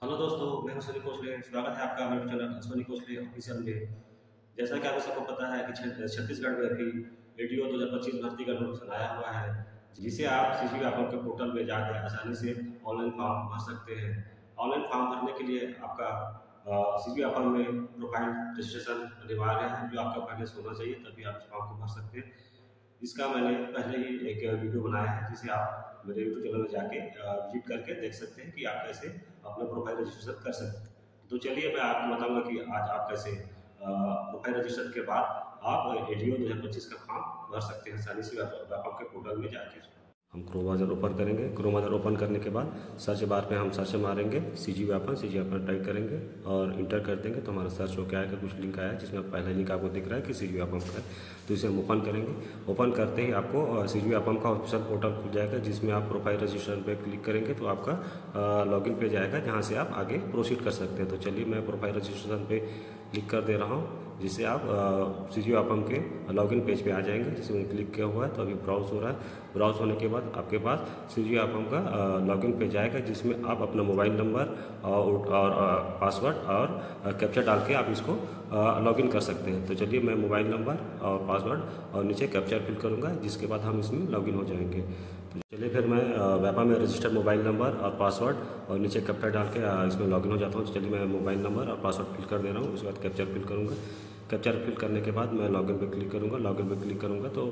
Hello दोस्तों, मैं हूं सनी कोसले। स्वागत है आपका मेरे चैनल सनी कोसले ऑफिशियल में। जैसा कि आप सबको पता है कि छत्तीसगढ़ में अभी एडीओ 2025 भर्ती का नोटिफिकेशन आया हुआ है, जिसे आप सीजी व्यापम के पोर्टल में जाकर आसानी से ऑनलाइन फॉर्म भर सकते हैं। ऑनलाइन फॉर्म भरने के लिए आपका सीजी व्यापम में प्रोफाइल रजिस्ट्रेशन अनिवार्य है, जो आपका पहले से होना चाहिए, तभी आप इस फॉर्म को भर सकते हैं। इसका मैंने पहले ही एक वीडियो बनाया है, जिसे आप मेरे यूट्यूब चैनल में जाके विजिट करके देख सकते हैं कि आप कैसे अपना प्रोफाइल रजिस्ट्रेशन कर सकते हैं। तो चलिए मैं आपको बताऊंगा कि आज आप कैसे प्रोफाइल रजिस्ट्रेशन के बाद आप एडीओ 2025 का फॉर्म भर सकते हैं आसानी से व्यापक के पोर्टल में जाकर। हम क्रोम ब्राउज़र ओपन करेंगे। क्रोम ब्राउज़र ओपन करने के बाद सर्च बार पे हम सर्च मारेंगे सीजी व्यापम टाइप करेंगे और इंटर कर देंगे तो हमारा सर्च होकर आएगा। कुछ लिंक आया है जिसमें पहला लिंक आपको दिख रहा है कि सीजी व्यापम का है, तो इसे हम ओपन करेंगे। ओपन करते ही आपको सीजी व्यापम का ऑफिशियल पोर्टल खुल जाएगा, जिसमें आप प्रोफाइल रजिस्ट्रेशन पे क्लिक करेंगे तो आपका लॉगिन पेज आएगा, जहाँ से आप आगे प्रोसीड कर सकते हैं। तो चलिए मैं प्रोफाइल रजिस्ट्रेशन पे क्लिक कर दे रहा हूँ, जिससे आप सीजी व्यापम के लॉगिन पेज पे आ जाएंगे। जिसमें क्लिक किया हुआ है तो अभी ब्राउज हो रहा है। ब्राउज होने के बाद आपके पास सीजी व्यापम का लॉगिन पेज आएगा, जिसमें आप अपना मोबाइल नंबर और पासवर्ड और कैप्चा डाल के आप इसको लॉगिन कर सकते हैं। तो चलिए मैं मोबाइल नंबर और पासवर्ड और नीचे कैप्चा फिल करूँगा, जिसके बाद हम इसमें लॉगिन हो जाएंगे। तो चलिए फिर मैं व्यापम में रजिस्टर्ड मोबाइल नंबर और पासवर्ड और नीचे कैप्चा डाल के इसमें लॉगिन हो जाता हूँ। तो चलिए मैं मोबाइल नंबर और पासवर्ड फिल कर दे रहा हूँ, उसके बाद कैप्चा फिल करूँगा। कैप्चर फिल करने के बाद मैं लॉगिन पे क्लिक करूँगा। लॉगिन पे क्लिक करूँगा तो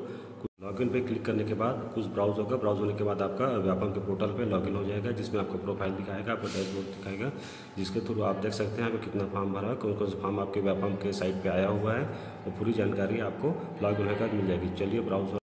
लॉगिन पे क्लिक करने के बाद कुछ ब्राउज होगा। ब्राउज होने के बाद आपका व्यापम के पोर्टल पे लॉगिन हो जाएगा, जिसमें आपको प्रोफाइल दिखाएगा, आपको डैशबोर्ड दिखाएगा, जिसके थ्रू आप देख सकते हैं आपको कितना फॉर्म भरा है, कौन कौन सा फॉर्म आपके व्यापम के साइट पे आया हुआ है, और पूरी जानकारी आपको लॉगिन होकर मिल जाएगी। चलिए ब्राउज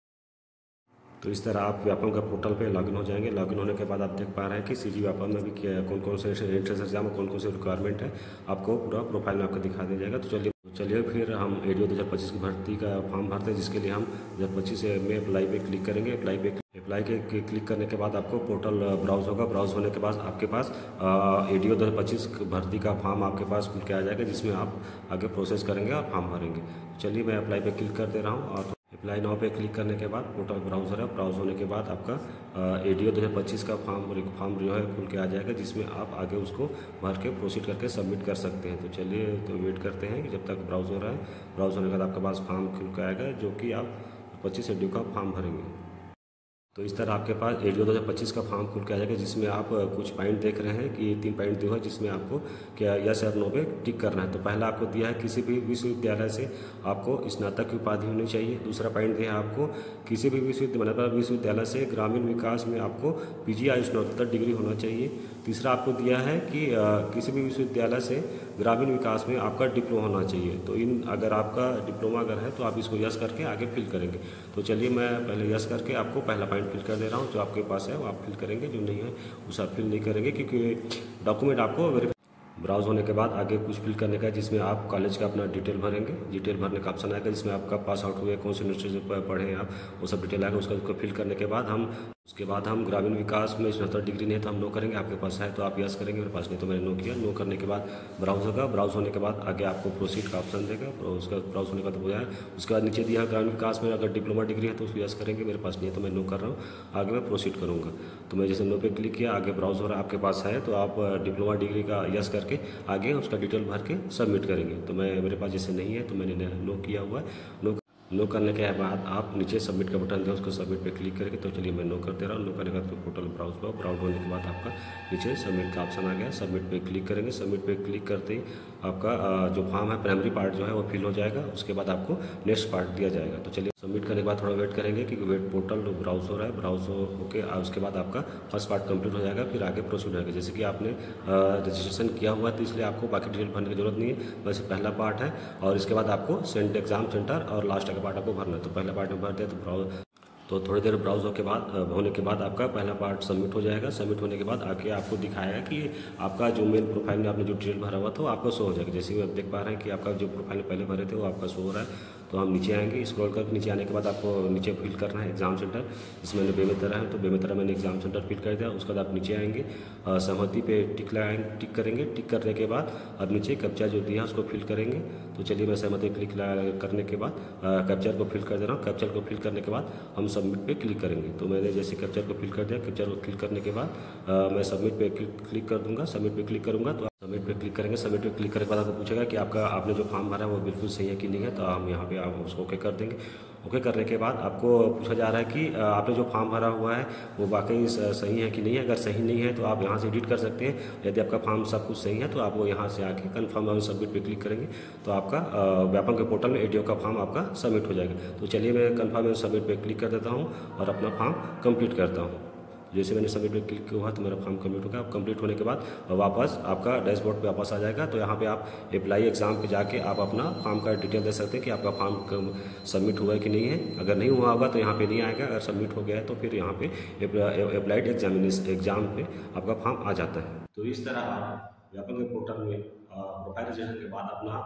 तो इस तरह आप व्यापम का पोर्टल पे लॉगिन हो जाएंगे। लॉगिन होने के बाद आप देख पा रहे हैं कि सीजी व्यापम में भी कौन कौन से एंट्रेंस एग्जाम, कौन कौन से रिक्वायरमेंट है, आपको पूरा प्रोफाइल में आपको दिखा दिया जाएगा। तो चलिए फिर हम एडीओ 2025 की भर्ती का फॉर्म भरते हैं, जिसके लिए हम 2025 में अप्लाई पे क्लिक करेंगे। अप्लाई के क्लिक करने के बाद आपको पोर्टल ब्राउज होगा। ब्राउज होने के बाद आपके पास एडीओ 2025 भर्ती का फॉर्म आपके पास खुल के आ जाएगा, जिसमें आप आगे प्रोसेस करेंगे और फॉर्म भरेंगे। चलिए मैं अप्लाई पे क्लिक कर दे रहा हूँ और अप्लाई नाउ पे क्लिक करने के बाद पोर्टल ब्राउज़र है। ब्राउज होने के बाद आपका एडीओ 2025 का फॉर्म जो है खुल के आ जाएगा, जिसमें आप आगे उसको भर के प्रोसीड करके सबमिट कर सकते हैं। तो चलिए तो वेट करते हैं कि जब तक ब्राउज हो रहा है। ब्राउज होने के बाद आपके पास फॉर्म खुल के आएगा, जो कि आप 25 एडीओ का फॉर्म भरेंगे। तो इस तरह आपके पास एडीओ 2025 का फॉर्म खुल के आ जाएगा, जिसमें आप कुछ पॉइंट देख रहे हैं कि 3 पॉइंट दिया है, जिसमें आपको क्या यस और नो पे टिक करना है। तो पहला आपको दिया है किसी भी विश्वविद्यालय से आपको स्नातक की उपाधि होनी चाहिए। दूसरा पॉइंट दिया है आपको किसी भी विश्वविद्यालय से ग्रामीण विकास में आपको पीजी या स्नातक डिग्री होना चाहिए। तीसरा आपको दिया है कि किसी भी विश्वविद्यालय से ग्रामीण विकास में आपका डिप्लोमा होना चाहिए। तो अगर आपका डिप्लोमा अगर है तो आप इसको यस करके आगे फिल करेंगे। तो चलिए मैं पहले यस करके आपको पहला पॉइंट फिल कर दे रहा हूँ। जो आपके पास है वो आप फिल करेंगे, जो नहीं है उसे आप फिल नहीं करेंगे, क्योंकि डॉक्यूमेंट आपको ब्राउज होने के बाद आगे कुछ फिल करने का है, जिसमें आप कॉलेज का अपना डिटेल भरेंगे। डिटेल भरने का ऑप्शन आएगा, जिसमें आपका पास आउट हुए, कौन से यूनिवर्सिटी से पढ़े हैं आप, वो सब डिटेल आएगा। उसको फिल करने के बाद उसके बाद हम ग्रामीण विकास में स्नातक डिग्री नहीं है तो हम नो करेंगे। आपके पास है तो आप यस करेंगे, मेरे पास नहीं तो मैंने नो किया। नो करने के बाद ब्राउज होगा। ब्राउज होने के बाद आगे आपको प्रोसीड का ऑप्शन देगा। उसका ब्राउज होने का तो हो जाए। उसके बाद नीचे दिया ग्रामीण विकास में अगर डिप्लोमा डिग्री है तो उसको यस करेंगे, मेरे पास नहीं है तो मैं नो कर रहा हूँ। आगे मैं प्रोसीड करूँगा। तो मैं जैसे नो पे क्लिक किया, आगे ब्राउज हो रहा है। आपके पास है तो आप डिप्लोमा डिग्री का यस करके आगे उसका डिटेल भर के सबमिट करेंगे। तो मेरे पास जैसे नहीं है तो मैंने नो किया हुआ है। नो करने के बाद आप नीचे सबमिट का बटन दें, उसको सबमिट पे क्लिक करके। तो चलिए मैं नो कर दे रहा हूँ। नो करने के बाद पोर्टल ब्राउज हुआ। ब्राउज होने के बाद आपका नीचे सबमिट का ऑप्शन आ गया। सबमिट पे क्लिक करेंगे। सबमिट पे क्लिक करते ही आपका जो फॉर्म है प्राइमरी पार्ट जो है वो फिल हो जाएगा। उसके बाद आपको नेक्स्ट पार्ट दिया जाएगा। तो चलिए सबमिट करने के बाद थोड़ा वेट करेंगे, क्योंकि वेट पोर्टल ब्राउज हो रहा है। ब्राउज होके उसके बाद आपका फर्स्ट पार्ट कंप्लीट हो जाएगा, फिर आगे प्रोसीड होगा। जैसे कि आपने रजिस्ट्रेशन किया हुआ है तो इसलिए आपको बाकी डिटेल भरने की जरूरत नहीं है। बस पहला पार्ट है और इसके बाद आपको एग्जाम सेंटर और लास्ट का पार्ट आपको भरना है। तो पहला पार्ट में भर दे तो थोड़ी देर ब्राउज होने के बाद आपका पहला पार्ट सबमिट हो जाएगा। सबमिट होने के बाद आके आपको दिखाएगा कि आपका जो मेन प्रोफाइल में आपने जो डिटेल भरा हुआ था वो आपको शो हो जाएगा। जैसे कि आप देख पा रहे हैं कि आपका जो प्रोफाइल पहले भरे थे वो आपका शो हो रहा है। तो हम नीचे आएंगे, स्क्रॉल करके नीचे आने के बाद आपको नीचे फिल करना है एग्जाम सेंटर। इसमें मैंने बेमेतरा है तो बेमेतरा मैंने एग्जाम सेंटर फिल कर दिया। उसके बाद आप नीचे आएंगे, सहमति पे टिक लगाएंगे, टिक करेंगे। टिक करने के बाद अब नीचे कैप्चा जो दिया उसको फिल करेंगे। तो चलिए मैं सहमति क्लिक करने के बाद कैप्चर को फिल कर दे रहा हूँ। कैप्चर को फिल करने के बाद हम सबमिट पे क्लिक करेंगे। तो मैंने जैसे कैप्चर को फिल कर दिया, कैप्चर को क्लिक करने के बाद मैं सबमिट पे क्लिक कर दूंगा। सबमिट पे क्लिक करूंगा तो सबमिट पे क्लिक करेंगे। सबमिट पे क्लिक करने के बाद आपको पूछेगा कि आपने जो फॉर्म भरा है वो बिल्कुल सही है कि नहीं है। तो हम यहाँ पे आप उसको ओके कर देंगे। ओके करने के बाद आपको पूछा जा रहा है कि आपने जो फॉर्म भरा हुआ है वो वाकई सही है कि नहीं है। अगर सही नहीं है तो आप यहाँ से एडिट कर सकते हैं। यदि आपका फॉर्म सब कुछ सही है तो आप वो यहाँ से आके कन्फर्म और सबमिट पे क्लिक करेंगे तो आपका व्यापम के पोर्टल में एडीओ का फॉर्म आपका सबमिट हो जाएगा। तो चलिए मैं कन्फर्म और सबमिट पे क्लिक कर देता हूँ और अपना फॉर्म कंप्लीट करता हूँ। जैसे मैंने सबमिट पे क्लिक किया हुआ तो मेरा फॉर्म कंप्लीट हो गया। कंप्लीट होने के बाद वापस आपका डैशबोर्ड पे वापस आ जाएगा। तो यहाँ पे आप अप्लाई एग्जाम पे जाके आप अपना फॉर्म का डिटेल दे सकते हैं कि आपका फॉर्म सबमिट हुआ है कि नहीं है। अगर नहीं हुआ होगा तो यहाँ पे नहीं आएगा, अगर सबमिट हो गया है तो फिर यहाँ पे अप्लाइड एग्जाम पे आपका फॉर्म आ जाता है। तो इस तरह आप व्यापक पोर्टल में प्रोफाइल रजिस्ट्रेशन के बाद अपना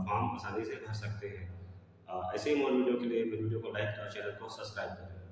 फॉर्म आसानी से भर सकते हैं। ऐसे ही मोर वीडियो के लिए मेरे वीडियो को लाइक और चैनल को सब्सक्राइब करें।